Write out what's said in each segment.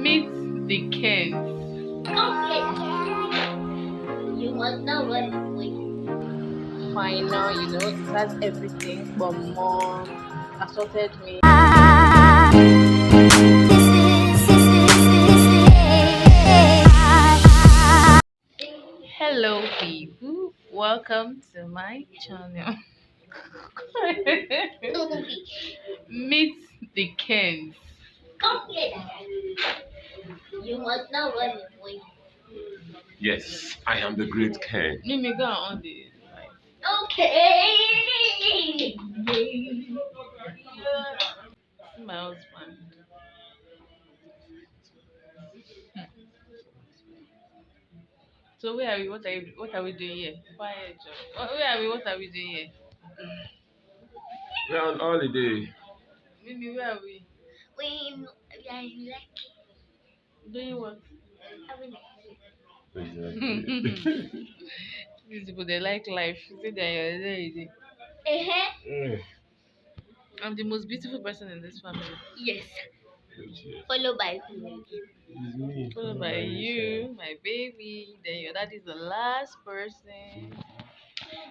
Meet the Kens. You must know what it was. Final, it has everything, but mom assaulted me. Hello, people. Welcome to my channel. Meet the Kens. You must know what it was. Yes, I am the great Ken. Mimi, go on the. Okay. My husband. So where are we? What are we doing here? Quiet, Joe. Where are we? What are we doing here? We're on holiday. Mimi, where are we? We are like Doing what? Exactly. These people they like life. See they Mm. I'm the most beautiful person in this family. Yes. Which is Followed by who? me. Followed by you, my baby. Then your dad is the last person.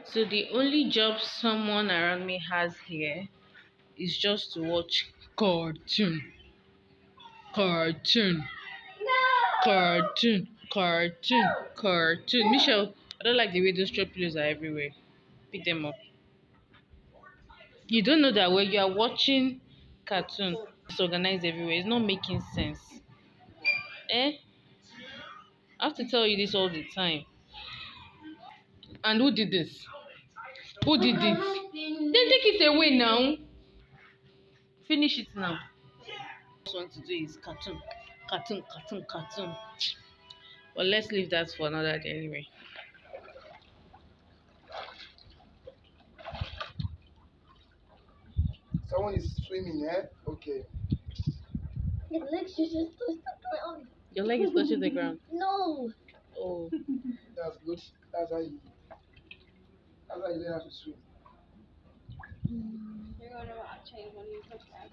So the only job someone around me has here is just to watch cartoon. Cartoon. Cartoon. Cartoon. Cartoon. Michelle, I don't like the way those short pillows are everywhere. Pick them up. You don't know that when you are watching cartoon, it's organized everywhere. It's not making sense. Eh? I have to tell you this all the time. And who did this? Who did this? Then take it away now. Finish it now. What I want to do is cartoon. Cartoon, cartoon, cartoon. But let's leave that for another day anyway. Someone is swimming, eh? Okay. Your legs should just touch the ground. Your leg is touching the ground. No. Oh. That's good. That's how you learn how to swim. You're gonna change when you touch that.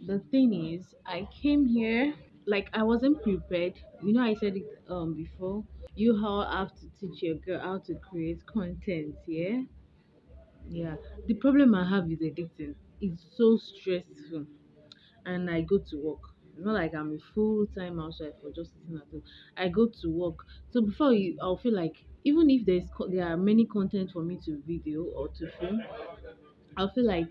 The thing is, I came here like I wasn't prepared. I said it before. You how have to teach your girl how to create content, yeah? Yeah. The problem I have is editing. It's so stressful. And I go to work. It's not like I'm a full-time housewife or just sitting at home. I go to work. So I'll feel like even if there are many content for me to video or to film, I'll feel like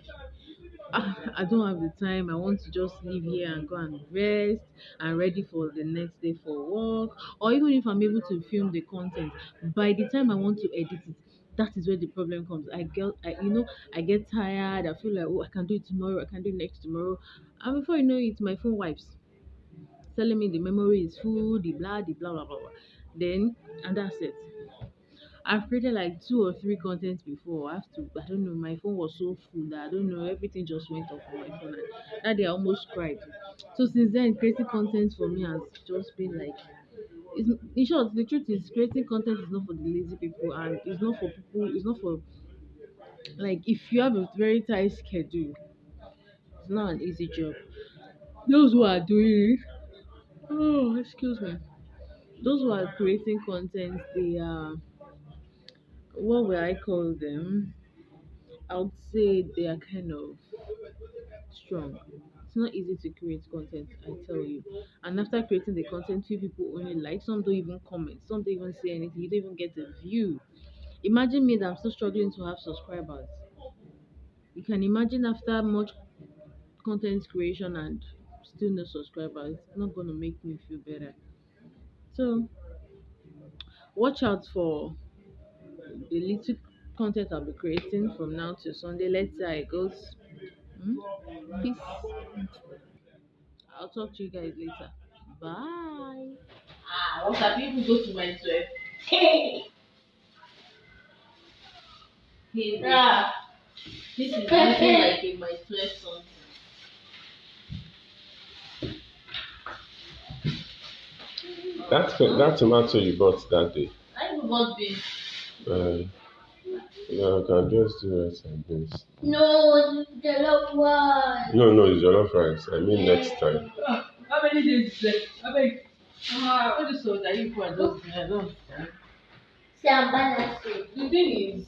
I don't have the time. I want to just live here and go and rest and ready for the next day for work. Or even if I'm able to film the content, by the time I want to edit it, that is where the problem comes. I get tired. I feel like, oh, I can do it tomorrow. I can do it next tomorrow. And before you know it, my phone wipes, telling me the memory is full, the blah blah blah blah. Then and that's it. I've created like two or three contents before. I don't know, my phone was so full that I don't know, everything just went off on my phone. And that day I almost cried. So since then, creating content for me has just been like, in short, the truth is creating content is not for the lazy people, and it's not for, like, if you have a very tight schedule, it's not an easy job. Those who are doing it, oh, excuse me, those who are creating content, they are, what will I call them? I would say they are kind of strong. It's not easy to create content, I tell you. And after creating the content, few people only like, some don't even comment, some don't even say anything, you don't even get a view. Imagine me that I'm still struggling to have subscribers. You can imagine after much content creation and still no subscribers, it's not gonna make me feel better. So watch out for the little content I'll be creating from now till Sunday. Let's see how it goes. Hmm? Peace. I'll talk to you guys later. Bye. What have people go to my 12? Hey. Yeah. This is looking like it might flare something. That tomato you bought that day. I have not been. Uh, yeah, I can just do rice and beans. No, the love one. No, it's jollof rice. I mean next time. How many days is left? I beg. What is so that you put those? I don't understand. Sambana soup. The thing is,